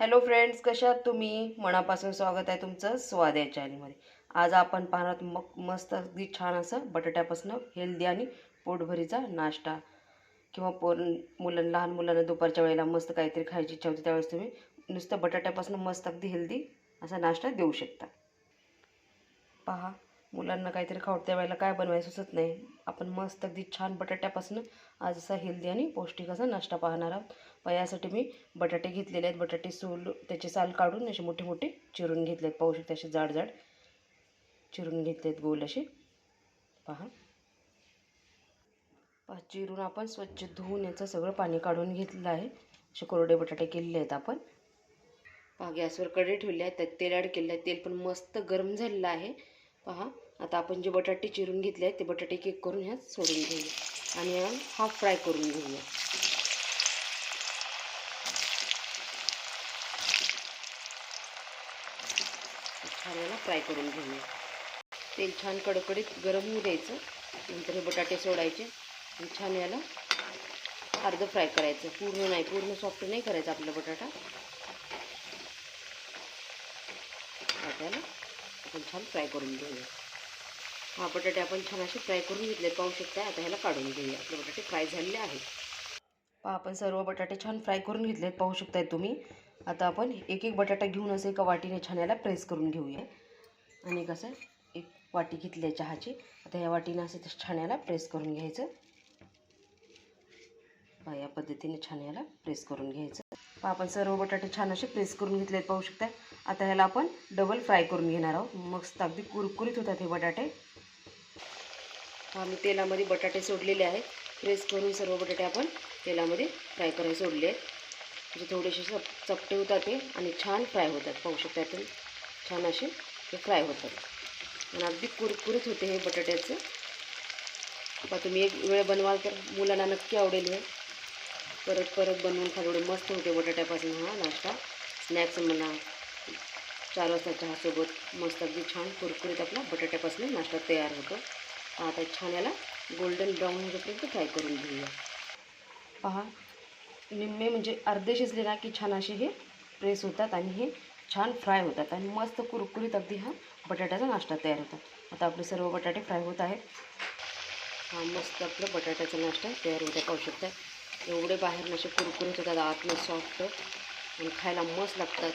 Hello friends, कशा आहात तुम्ही? मनापासून स्वागत आहे तुमचं स्वाद या चॅनलमध्ये. आज आपण पाहणार मस्त अगदी छान असं बटाट्यापासून हेल्दी आणि पोटभरीचा नाश्ता किंवा लहान मुलांना दुपारच्या वेळेला मस्त काहीतरी खायची इच्छा होती, त्यावेळेस तुम्ही नुसतं बटाट्यापासून मस्त अगदी हेल्दी असा नाश्ता देऊ शकता. पहा, मुलांना काहीतरी खाऊ त्यावेळेला काय बनवायचं सुचत नाही. आपण मस्त अगदी छान बटाट्यापासून आज असा हेल्दी आणि पौष्टिक असा नाश्ता पाहणार आहोत. यासाठी मी बटाटे घेतलेले आहेत. बटाटे त्याची साल काढून असे मोठे मोठे चिरून घेतलेत. पाहू शकता असे जाड जाड चिरून घेतलेत, गोल असे. पहा चिरून आपण स्वच्छ धुवून याचं सगळं पाणी काढून घेतलेलं आहे. असे कोरडे बटाटे केलेले आहेत आपण. पहा, गॅसवर कढई ठेवली आहे, त्यात तेल ॲड केलं आहे. तेल पण मस्त गरम झालेलं आहे. पहा, आता आपण जे बटाटे चिरून घेतले आहेत ते बटाटे एक एक करून ह्यात सोडून घेऊया आणि हाफ फ्राय करून घेऊया. छान याला फ्राय करून घेऊया. तेल छान कडकडीत गरम होऊ द्यायचं. नंतर हे बटाटे सोडायचे आणि छान याला अर्ध फ्राय करायचं. पूर्ण नाही, पूर्ण सॉफ्ट नाही करायचा आपला बटाटा. त्याला आपण छान फ्राय करून घेऊया. हा बटाटे आपण छान असे फ्राय करून घेतले, पाहू शकता. आता ह्याला काढून घेऊया. आपले बटाटे फ्राय झालेले आहेत. पहा, आपण सर्व बटाटे छान फ्राय करून घेतलेत, पाहू शकताय तुम्ही. आता आपण एक एक बटाटा घेऊन असं एका वाटीने छान याला प्रेस करून घेऊया. आणि कसं एक वाटी घेतली आहे चहाची. आता या वाटीने असं छान याला प्रेस करून घ्यायचं. पहा, या पद्धतीने छान याला प्रेस करून घ्यायचं. पहा, आपण सर्व बटाटे छान असे प्रेस करून घेतलेत, पाहू शकता. आता ह्याला आपण डबल फ्राय करून घेणार आहोत. मस्त अगदी कुरकुरीत होतात हे बटाटे. मी तेलामध्ये बटाटे सोडलेले आहेत. प्रेस करून सर्व बटाटे आपण तेलामध्ये फ्राय करायला सोडले आहेत. म्हणजे थोडेसे चपटे होतात ते आणि छान फ्राय होतात, पाहू शकता. त्यातून छान असे ते फ्राय होतात आणि अगदी कुरकुरीत होते हे बटाट्याचं. आता तुम्ही एक वेळ बनवाल तर मुलांना नक्की आवडेल. हे परत परत बनवून खा. एवढे मस्त होते बटाट्यापासून हा नाश्ता. स्नॅक्स म्हणा, 4 वाजता चहासोबत मस्त अगदी छान कुरकुरीत आपला बटाट्यापासून नाश्ता तयार होतो. आता छान याला गोल्डन ब्राऊन होईपर्यंत फ्राय करून घेऊया. पहा, निम्मे म्हणजे अर्धे शिजले ना की छान असे हे प्रेस होतात आणि हे छान फ्राय होतात आणि मस्त कुरकुरीत अगदी हा बटाट्याचा नाश्ता तयार होतो. आता आपले सर्व बटाटे फ्राय होत आहेत. हा मस्त आपलं बटाट्याचा नाश्ता तयार होता, पाहू शकता. एवढे बाहेर असे कुरकुरीत होतात, आतमध्ये सॉफ्ट आणि खायला मस्त लागतात.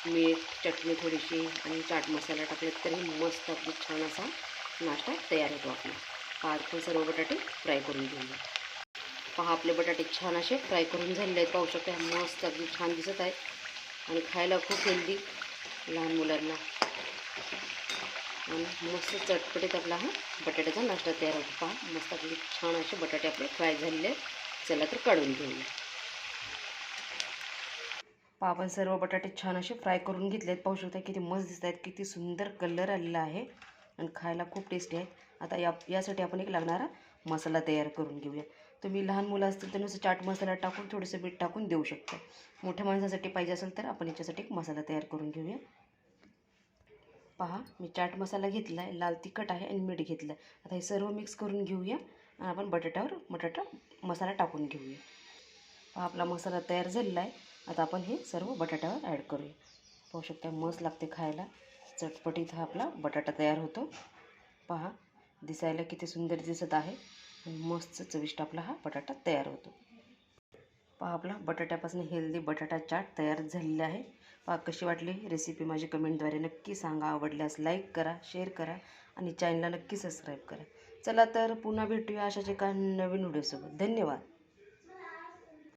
मीठ, चटणी थोडीशी आणि चाट मसाला टाकलेत तरी मस्त अगदी छान असा नाश्ता तयार होतो आपला. आपण सर्व बटाटे फ्राय करून घेऊया. पहा, आपले बटाटे छान असे फ्राय करून झालेले आहेत, पाहू शकता. मस्त अगदी छान दिसत आहेत आणि खायला खूप हेल्दी लहान मुलांना. आणि मस्त चटपटीत आपला हा बटाट्याचा नाश्ता तयार होतो. पहा, मस्त अगदी छान असे बटाटे आपले फ्राय झालेले आहेत. चला तर काढून घेऊया. पहा, आपण सर्व बटाटे छान असे फ्राय करून घेतलेत, पाहू शकता. किती मस्त दिसत आहेत, किती सुंदर कलर आलेला आहे आणि खायला खूप टेस्टी आहेत. आता यासाठी आपण एक लागणारा मसाला तयार करून घेऊया. तुम्ही लहान मुलं असतील तर नुसतं चाट मसाला टाकून थोडंसं मीठ टाकून देऊ शकता. मोठ्या माणसासाठी पाहिजे असेल तर आपण याच्यासाठी एक मसाला तयार करून घेऊया. पहा, मी चाट मसाला घेतला आहे, लाल तिखट आहे आणि मीठ घेतलं. आता हे सर्व मिक्स करून घेऊया आणि आपण बटाटा मसाला टाकून घेऊया. पहा, आपला मसाला तयार झालेला आहे. आता आपण हे सर्व बटाट्यावर ॲड करूया. पाहू शकता, मस्त लागते खायला. चटपटीत हा आपला बटाटा तयार होतो. पहा, दिसायला किती सुंदर दिसत आहे आणि मस्त चविष्ट आपला हा बटाटा तयार होतो. पहा, आपला बटाट्यापासून हेल्दी बटाटा चाट तयार झालेला आहे. पहा, कशी वाटली रेसिपी माझी कमेंटद्वारे नक्की सांगा. आवडल्यास लाईक करा, शेअर करा आणि चॅनलला नक्की सबस्क्राईब करा. चला तर पुन्हा भेटूया अशाच एका नवीन व्हिडिओसोबत. धन्यवाद.